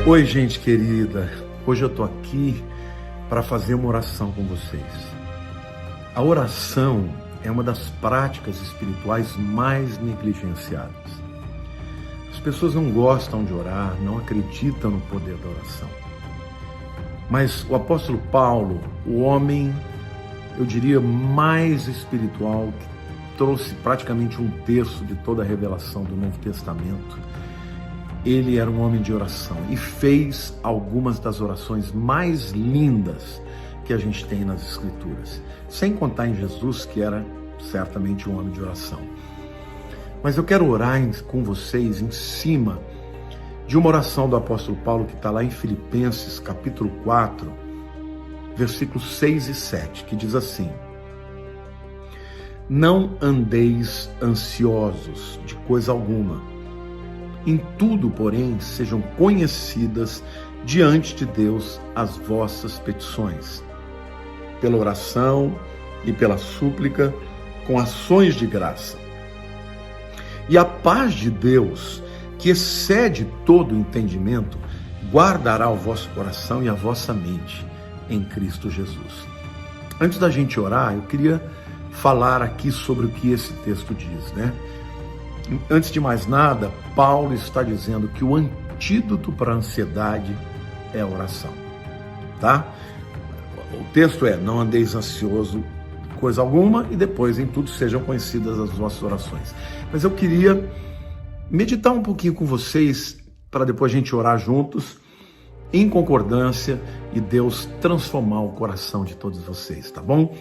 Oi, gente querida. Hoje eu tô aqui para fazer uma oração com vocês. A oração é uma das práticas espirituais mais negligenciadas. As pessoas não gostam de orar, não acreditam no poder da oração. Mas o apóstolo Paulo, o homem, eu diria, mais espiritual, que trouxe praticamente um terço de toda a revelação do Novo Testamento, ele era um homem de oração e fez algumas das orações mais lindas que a gente tem nas Escrituras. Sem contar em Jesus, que era certamente um homem de oração. Mas eu quero orar com vocês em cima de uma oração do apóstolo Paulo que está lá em Filipenses, capítulo 4, versículos 6 e 7, que diz assim: não andeis ansiosos de coisa alguma. Em tudo, porém, sejam conhecidas diante de Deus as vossas petições, pela oração e pela súplica, com ações de graça. E a paz de Deus, que excede todo o entendimento, guardará o vosso coração e a vossa mente em Cristo Jesus. Antes da gente orar, eu queria falar aqui sobre o que esse texto diz, né? Antes de mais nada, Paulo está dizendo que o antídoto para a ansiedade é a oração, tá? O texto é: não andeis ansioso de coisa alguma, e depois em tudo sejam conhecidas as vossas orações. Mas eu queria meditar um pouquinho com vocês para depois a gente orar juntos, em concordância, e Deus transformar o coração de todos vocês, tá bom?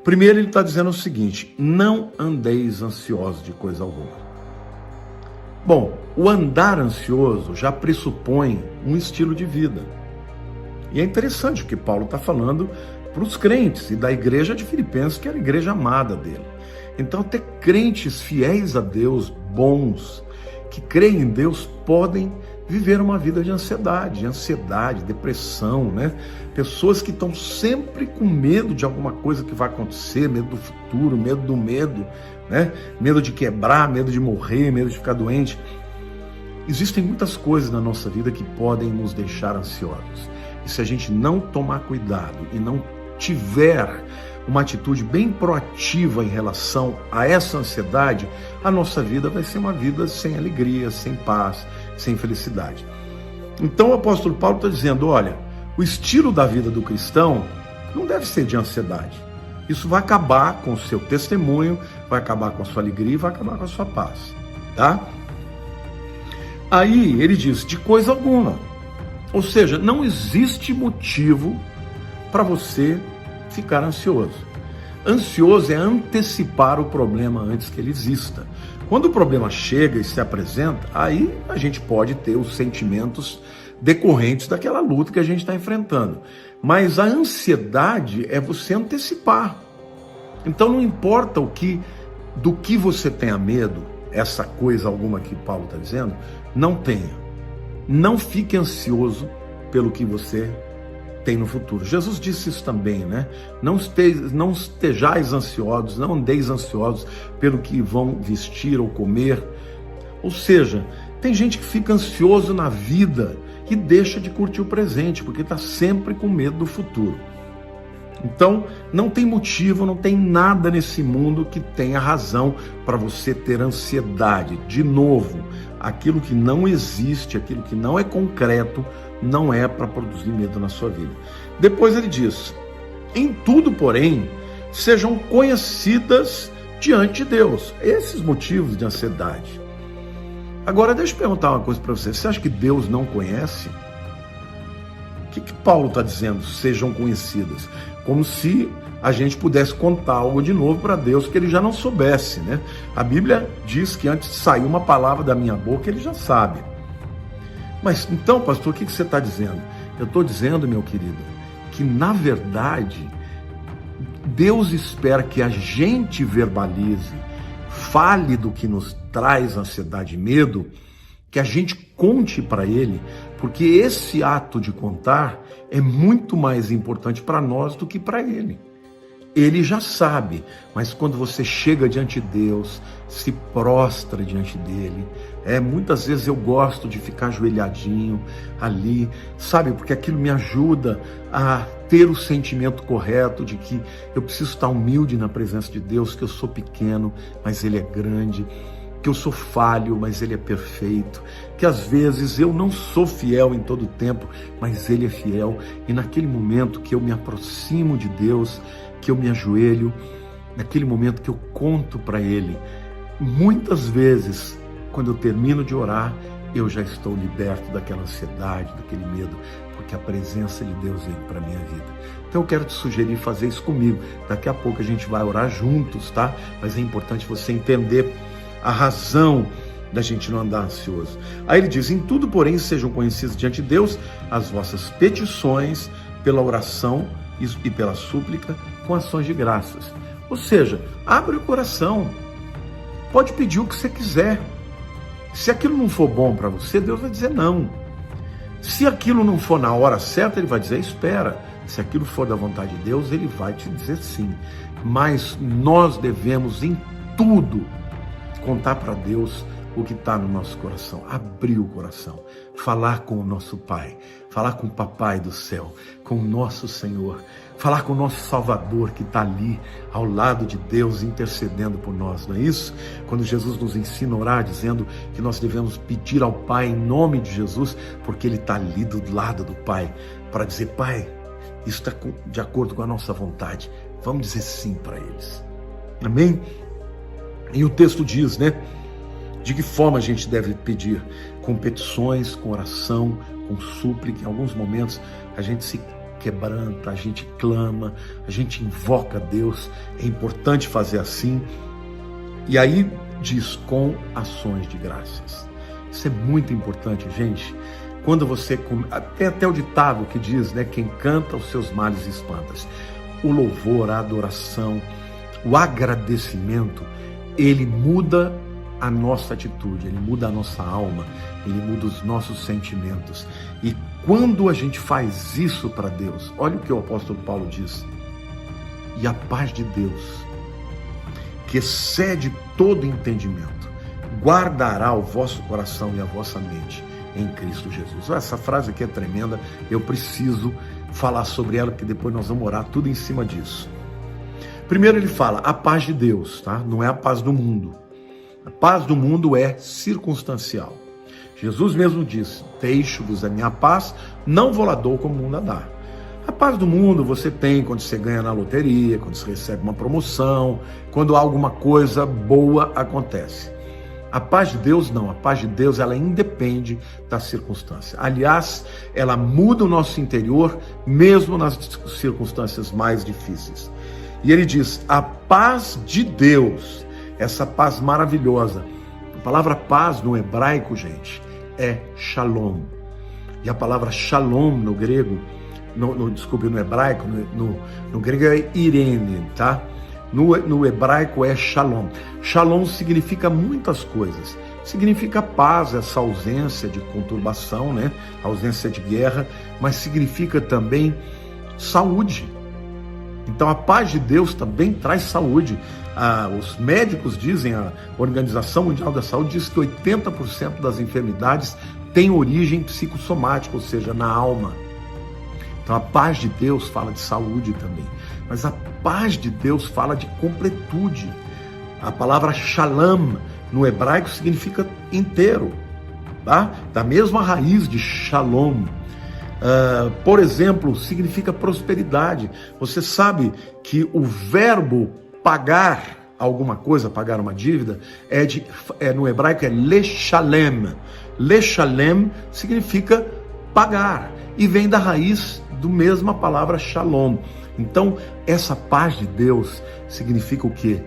Primeiro ele está dizendo o seguinte: não andeis ansiosos de coisa alguma. Bom, o andar ansioso já pressupõe um estilo de vida. E é interessante o que Paulo está falando para os crentes e da igreja de Filipenses, que era a igreja amada dele. Então até crentes fiéis a Deus, bons, que creem em Deus, podem viver uma vida de ansiedade, depressão, né? Pessoas que estão sempre com medo de alguma coisa que vai acontecer, medo do futuro, medo do medo, né? Medo de quebrar, medo de morrer, medo de ficar doente. Existem muitas coisas na nossa vida que podem nos deixar ansiosos. E se a gente não tomar cuidado e não tiver uma atitude bem proativa em relação a essa ansiedade, a nossa vida vai ser uma vida sem alegria, sem paz, sem felicidade. Então o apóstolo Paulo está dizendo: olha, o estilo da vida do cristão não deve ser de ansiedade. Isso vai acabar com o seu testemunho, vai acabar com a sua alegria, vai acabar com a sua paz, tá? Aí ele diz: de coisa alguma. Ou seja, não existe motivo para você ficar ansioso. Ansioso é antecipar o problema antes que ele exista. Quando o problema chega e se apresenta, aí a gente pode ter os sentimentos decorrentes daquela luta que a gente está enfrentando. Mas a ansiedade é você antecipar. Então não importa do que você tenha medo, essa coisa alguma que Paulo está dizendo, não tenha. Não fique ansioso pelo que você tem no futuro. Jesus disse isso também, né? Não estejais ansiosos, não andeis ansiosos pelo que vão vestir ou comer. Ou seja, tem gente que fica ansioso na vida e deixa de curtir o presente, porque está sempre com medo do futuro. Então, não tem motivo, não tem nada nesse mundo que tenha razão para você ter ansiedade. De novo, aquilo que não existe, aquilo que não é concreto, não é para produzir medo na sua vida. Depois ele diz: em tudo, porém, sejam conhecidas diante de Deus esses motivos de ansiedade. Agora, deixa eu perguntar uma coisa para você. Você acha que Deus não conhece? O que Paulo está dizendo? Sejam conhecidas. Como se a gente pudesse contar algo de novo para Deus que ele já não soubesse, né? A Bíblia diz que antes de sair uma palavra da minha boca, ele já sabe. Mas então, pastor, o que você está dizendo? Eu estou dizendo, meu querido, que na verdade, Deus espera que a gente verbalize, fale do que nos traz ansiedade e medo, que a gente conte para Ele, porque esse ato de contar é muito mais importante para nós do que para Ele. Ele já sabe, mas quando você chega diante de Deus, se prostra diante dele, muitas vezes eu gosto de ficar ajoelhadinho ali, sabe, porque aquilo me ajuda a ter o sentimento correto de que eu preciso estar humilde na presença de Deus, que eu sou pequeno, mas Ele é grande, que eu sou falho, mas Ele é perfeito, que às vezes eu não sou fiel em todo o tempo, mas Ele é fiel, e naquele momento que eu me aproximo de Deus, que eu me ajoelho, naquele momento que eu conto para Ele, muitas vezes, quando eu termino de orar, eu já estou liberto daquela ansiedade, daquele medo, porque a presença de Deus vem para a minha vida. Então eu quero te sugerir fazer isso comigo. Daqui a pouco a gente vai orar juntos, tá? Mas é importante você entender a razão da gente não andar ansioso. Aí ele diz, em tudo, porém, sejam conhecidos diante de Deus as vossas petições pela oração e pela súplica com ações de graças. Ou seja, abre o coração, pode pedir o que você quiser. Se aquilo não for bom para você, Deus vai dizer não. Se aquilo não for na hora certa, Ele vai dizer espera. Se aquilo for da vontade de Deus, Ele vai te dizer sim. Mas nós devemos em tudo contar para Deus o que está no nosso coração, abrir o coração, falar com o nosso Pai, falar com o Papai do céu, com o nosso Senhor, falar com o nosso Salvador que está ali ao lado de Deus intercedendo por nós, não é isso? Quando Jesus nos ensina a orar dizendo que nós devemos pedir ao Pai em nome de Jesus, porque Ele está ali do lado do Pai, para dizer, Pai, isso está de acordo com a nossa vontade, vamos dizer sim para eles, amém? E o texto diz, né? De que forma a gente deve pedir? Com petições, com oração, com súplica. Em alguns momentos a gente se quebranta, a gente clama, a gente invoca Deus. É importante fazer assim. E aí diz, com ações de graças. Isso é muito importante, gente. Quando você... Tem até o ditado que diz, né? Quem canta os seus males espanta. O louvor, a adoração, o agradecimento, ele muda a nossa atitude, ele muda a nossa alma, ele muda os nossos sentimentos. E quando a gente faz isso para Deus, olha o que o apóstolo Paulo diz, e a paz de Deus, que excede todo entendimento, guardará o vosso coração e a vossa mente em Cristo Jesus. Essa frase aqui é tremenda, eu preciso falar sobre ela, porque depois nós vamos orar tudo em cima disso. Primeiro ele fala, a paz de Deus, tá? Não é a paz do mundo. A paz do mundo é circunstancial. Jesus mesmo disse, deixo-vos a minha paz, não vou lá dou como o mundo a dá. A paz do mundo você tem quando você ganha na loteria, quando você recebe uma promoção, quando alguma coisa boa acontece. A paz de Deus não, a paz de Deus ela independe da circunstância. Aliás, ela muda o nosso interior, mesmo nas circunstâncias mais difíceis. E ele diz, a paz de Deus, essa paz maravilhosa. A palavra paz no hebraico, gente, é shalom. E a palavra shalom no grego, no hebraico, no grego é irene, tá? No hebraico é shalom. Shalom significa muitas coisas. Significa paz, essa ausência de conturbação, né? Ausência de guerra, mas significa também saúde. Então a paz de Deus também traz saúde. Os médicos dizem, a Organização Mundial da Saúde diz que 80% das enfermidades têm origem psicossomática, ou seja, na alma. Então a paz de Deus fala de saúde também, mas a paz de Deus fala de completude. A palavra shalom no hebraico significa inteiro, tá? Da mesma raiz de shalom. Por exemplo, significa prosperidade. Você sabe que o verbo pagar alguma coisa, pagar uma dívida, no hebraico é leshalem. Leshalem significa pagar e vem da raiz do mesma palavra shalom. Então, essa paz de Deus significa o quê?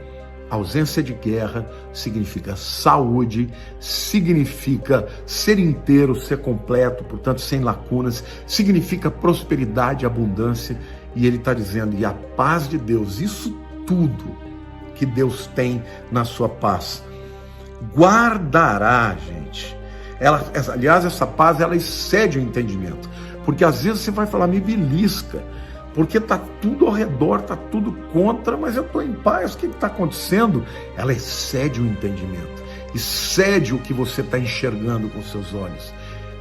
Ausência de guerra, significa saúde, significa ser inteiro, ser completo, portanto sem lacunas, significa prosperidade, abundância, e ele está dizendo, e a paz de Deus, isso tudo que Deus tem na sua paz, guardará, gente. Aliás, essa paz, ela excede o entendimento, porque às vezes você vai falar, me belisca, porque está tudo ao redor, está tudo contra, mas eu estou em paz. O que está acontecendo? Ela excede o entendimento, excede o que você está enxergando com seus olhos.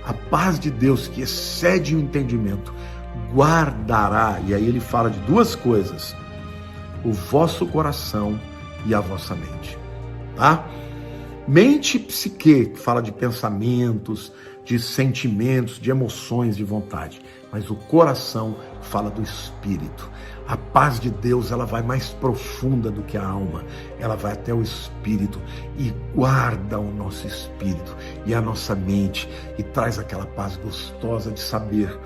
A paz de Deus, que excede o entendimento, guardará, e aí ele fala de duas coisas: o vosso coração e a vossa mente, tá? Mente e psique, que fala de pensamentos, de sentimentos, de emoções, de vontade. Mas o coração fala do espírito. A paz de Deus, ela vai mais profunda do que a alma. Ela vai até o espírito e guarda o nosso espírito e a nossa mente e traz aquela paz gostosa de saber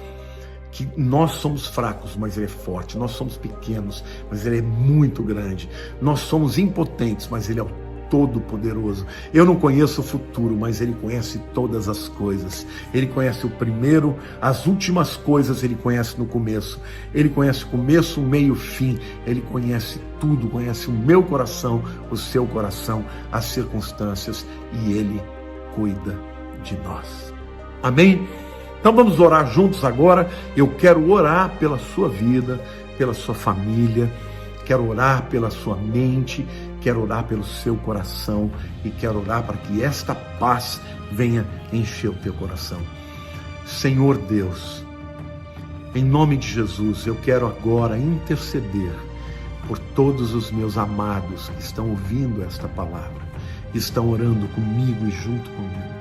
que nós somos fracos, mas Ele é forte. Nós somos pequenos, mas Ele é muito grande. Nós somos impotentes, mas Ele é o Todo-Poderoso. Eu não conheço o futuro, mas Ele conhece todas as coisas. Ele conhece o primeiro, as últimas coisas Ele conhece no começo. Ele conhece o começo, o meio, o fim. Ele conhece tudo, conhece o meu coração, o seu coração, as circunstâncias, e Ele cuida de nós. Amém? Então vamos orar juntos agora. Eu quero orar pela sua vida, pela sua família, quero orar pela sua mente, quero orar pelo seu coração e quero orar para que esta paz venha encher o teu coração. Senhor Deus, em nome de Jesus, eu quero agora interceder por todos os meus amados que estão ouvindo esta palavra, que estão orando comigo e junto comigo.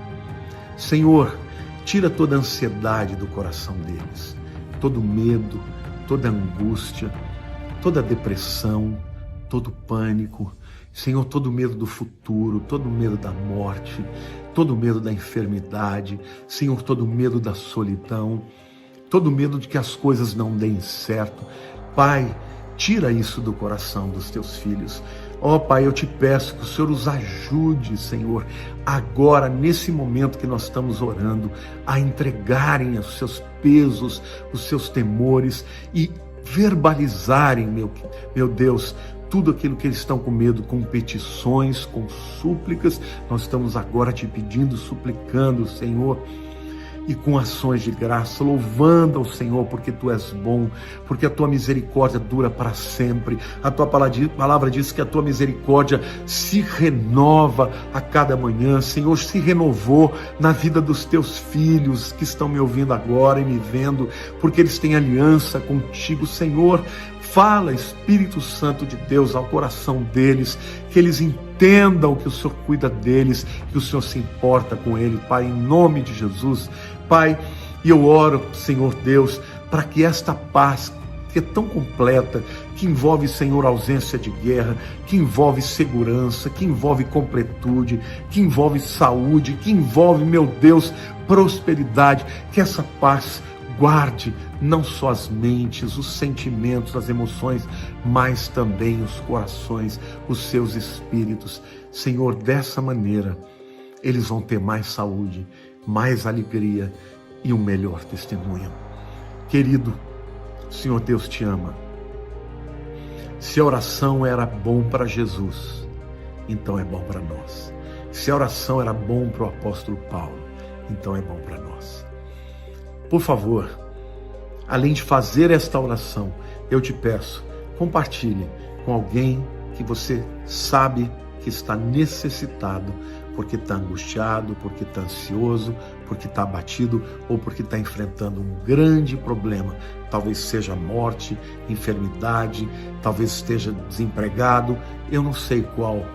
Senhor, tira toda a ansiedade do coração deles, todo medo, toda angústia, toda depressão, todo pânico. Senhor, todo medo do futuro, todo medo da morte, todo medo da enfermidade, Senhor, todo medo da solidão, todo medo de que as coisas não deem certo. Pai, tira isso do coração dos teus filhos. Ó Pai, eu te peço que o Senhor os ajude, Senhor, agora, nesse momento que nós estamos orando, a entregarem os seus pesos, os seus temores e verbalizarem, meu Deus, tudo aquilo que eles estão com medo, com petições, com súplicas. Nós estamos agora te pedindo, suplicando, Senhor, e com ações de graça, louvando ao Senhor, porque Tu és bom, porque a Tua misericórdia dura para sempre. A Tua palavra diz que a Tua misericórdia se renova a cada manhã. Senhor, se renovou na vida dos Teus filhos que estão me ouvindo agora e me vendo, porque eles têm aliança contigo, Senhor. Fala, Espírito Santo de Deus, ao coração deles, que eles entendam que o Senhor cuida deles, que o Senhor se importa com eles, Pai, em nome de Jesus. Pai, e eu oro, Senhor Deus, para que esta paz, que é tão completa, que envolve, Senhor, ausência de guerra, que envolve segurança, que envolve completude, que envolve saúde, que envolve, meu Deus, prosperidade, que essa paz guarde não só as mentes, os sentimentos, as emoções, mas também os corações, os seus espíritos. Senhor, dessa maneira, eles vão ter mais saúde, mais alegria e um melhor testemunho. Querido, Senhor Deus te ama. Se a oração era bom para Jesus, então é bom para nós. Se a oração era bom para o apóstolo Paulo, então é bom para nós. Por favor, além de fazer esta oração, eu te peço, compartilhe com alguém que você sabe que está necessitado, porque está angustiado, porque está ansioso, porque está abatido ou porque está enfrentando um grande problema. Talvez seja morte, enfermidade, talvez esteja desempregado. Eu não sei qual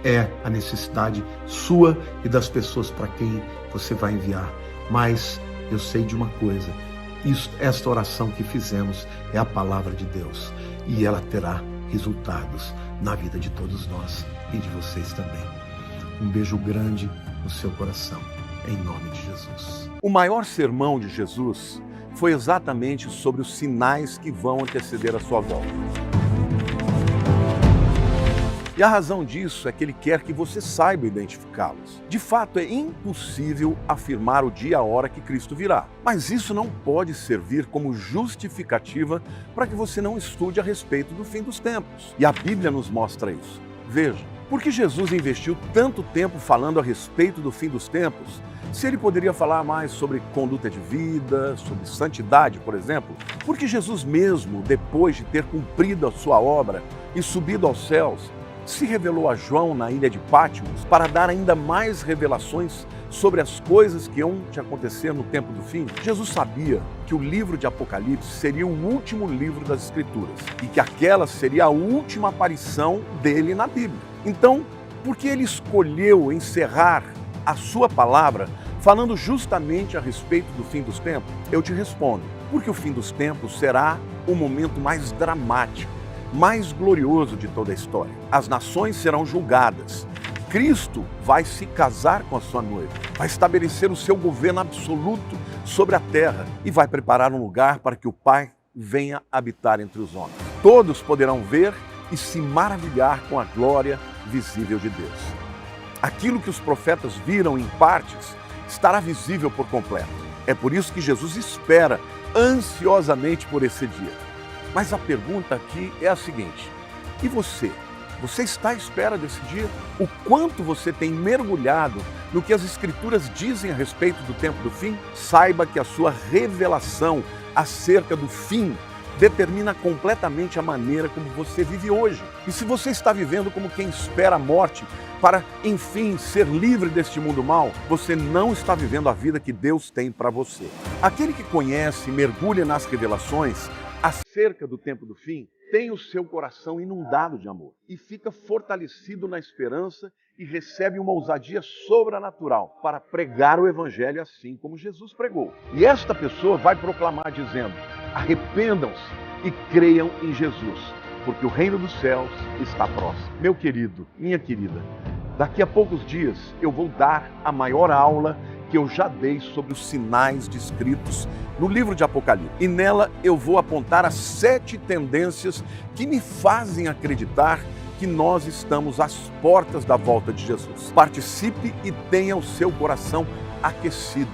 é a necessidade sua e das pessoas para quem você vai enviar, mas eu sei de uma coisa: esta oração que fizemos é a palavra de Deus e ela terá resultados na vida de todos nós e de vocês também. Um beijo grande no seu coração, em nome de Jesus. O maior sermão de Jesus foi exatamente sobre os sinais que vão anteceder a sua volta. E a razão disso é que Ele quer que você saiba identificá-los. De fato, é impossível afirmar o dia e a hora que Cristo virá. Mas isso não pode servir como justificativa para que você não estude a respeito do fim dos tempos. E a Bíblia nos mostra isso. Veja, por que Jesus investiu tanto tempo falando a respeito do fim dos tempos Se ele poderia falar mais sobre conduta de vida, sobre santidade, por exemplo, porque Jesus mesmo, depois de ter cumprido a sua obra e subido aos céus, se revelou a João na ilha de Patmos para dar ainda mais revelações sobre as coisas que iam te acontecer no tempo do fim. Jesus sabia que o livro de Apocalipse seria o último livro das Escrituras e que aquela seria a última aparição dele na Bíblia. Então, por que ele escolheu encerrar a sua palavra falando justamente a respeito do fim dos tempos? Eu te respondo, porque o fim dos tempos será o momento mais dramático, mais glorioso de toda a história. As nações serão julgadas. Cristo vai se casar com a sua noiva, vai estabelecer o seu governo absoluto sobre a terra e vai preparar um lugar para que o Pai venha habitar entre os homens. Todos poderão ver e se maravilhar com a glória visível de Deus. Aquilo que os profetas viram em partes estará visível por completo. É por isso que Jesus espera ansiosamente por esse dia. Mas a pergunta aqui é a seguinte: e você? Você está à espera desse dia? O quanto você tem mergulhado no que as Escrituras dizem a respeito do tempo do fim? Saiba que a sua revelação acerca do fim determina completamente a maneira como você vive hoje. E se você está vivendo como quem espera a morte para, enfim, ser livre deste mundo mau, você não está vivendo a vida que Deus tem para você. Aquele que conhece e mergulha nas revelações acerca do tempo do fim tem o seu coração inundado de amor e fica fortalecido na esperança e recebe uma ousadia sobrenatural para pregar o Evangelho assim como Jesus pregou. E esta pessoa vai proclamar dizendo: arrependam-se e creiam em Jesus, porque o reino dos céus está próximo. Meu querido, minha querida, daqui a poucos dias eu vou dar a maior aula que eu já dei sobre os sinais descritos no livro de Apocalipse. E nela eu vou apontar as 7 tendências que me fazem acreditar que nós estamos às portas da volta de Jesus. Participe e tenha o seu coração aquecido,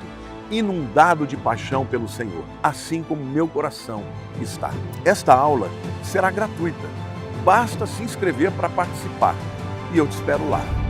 inundado de paixão pelo Senhor, assim como meu coração está. Esta aula será gratuita. Basta se inscrever para participar. E eu te espero lá.